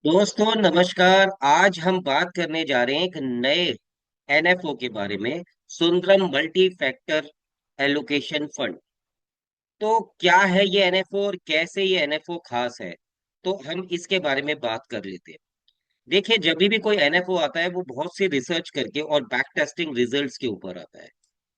दोस्तों नमस्कार। आज हम बात करने जा रहे हैं एक नए एनएफओ के बारे में। Sundaram multi factor allocation fund. तो क्या है ये एनएफओ और कैसे ये एनएफओ खास है, तो हम इसके बारे में बात कर लेते हैं। देखिए, जब भी कोई एनएफओ आता है वो बहुत सी रिसर्च करके और बैक टेस्टिंग रिजल्ट्स के ऊपर आता है।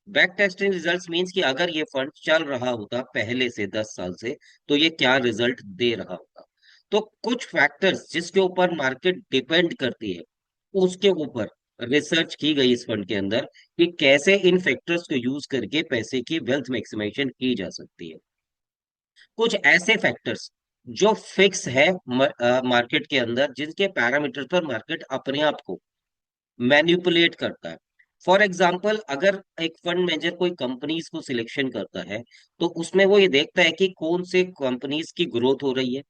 बैक टेस्टिंग रिजल्ट्स मींस कि अगर ये फंड चल रहा होता पहले से 10 साल से, तो ये क्या रिजल्ट दे रहा होता। तो कुछ फैक्टर्स जिसके ऊपर मार्केट डिपेंड करती है, उसके ऊपर रिसर्च की गई इस फंड के अंदर कि कैसे इन फैक्टर्स को यूज करके पैसे की वेल्थ मैक्सिमाइजेशन की जा सकती है। कुछ ऐसे फैक्टर्स जो फिक्स है मार्केट के अंदर, जिनके पैरामीटर पर मार्केट अपने आप को मैनिपुलेट करता है। फॉर एग्जाम्पल, अगर एक फंड मैनेजर कोई कंपनीज को सिलेक्शन करता है, तो उसमें वो ये देखता है कि कौन से कंपनीज की ग्रोथ हो रही है।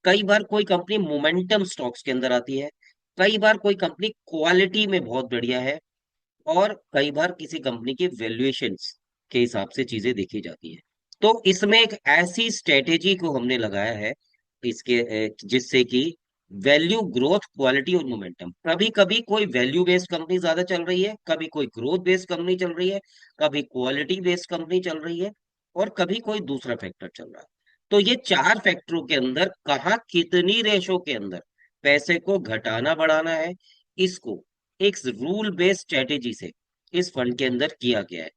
कई बार कोई कंपनी मोमेंटम स्टॉक्स के अंदर आती है, कई बार कोई कंपनी क्वालिटी में बहुत बढ़िया है, और कई बार किसी कंपनी की वैल्यूएशंस के हिसाब से चीजें देखी जाती है। तो इसमें एक ऐसी स्ट्रेटेजी को हमने लगाया है इसके जिससे कि वैल्यू, ग्रोथ, क्वालिटी और मोमेंटम, कभी कभी कोई वैल्यू बेस्ड कंपनी ज्यादा चल रही है, कभी कोई ग्रोथ बेस्ड कंपनी चल रही है, कभी क्वालिटी बेस्ड कंपनी चल रही है, और कभी कोई दूसरा फैक्टर चल रहा है। तो ये चार फैक्टरों के अंदर कहाँ कितनी रेशो के अंदर पैसे को घटाना बढ़ाना है, इसको एक रूल बेस्ड स्ट्रेटेजी से इस फंड के अंदर किया गया है।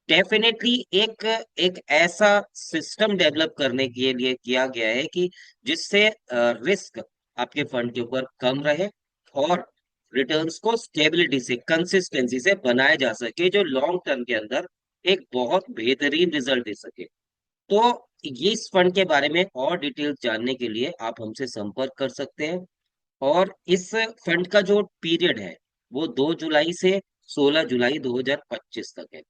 डेफिनेटली एक एक ऐसा सिस्टम डेवलप करने के लिए किया गया है कि जिससे रिस्क आपके फंड के ऊपर कम रहे, और रिटर्न्स को स्टेबिलिटी से, कंसिस्टेंसी से बनाया जा सके, जो लॉन्ग टर्म के अंदर एक बहुत बेहतरीन रिजल्ट दे सके। तो ये इस फंड के बारे में और डिटेल्स जानने के लिए आप हमसे संपर्क कर सकते हैं। और इस फंड का जो पीरियड है वो 2 जुलाई से 16 जुलाई 2025 तक है।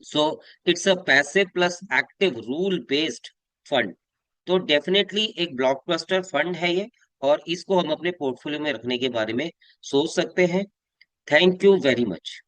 So it's a passive plus active rule based fund. तो डेफिनेटली एक ब्लॉकबस्टर फंड है ये, और इसको हम अपने पोर्टफोलियो में रखने के बारे में सोच सकते हैं। Thank you very much.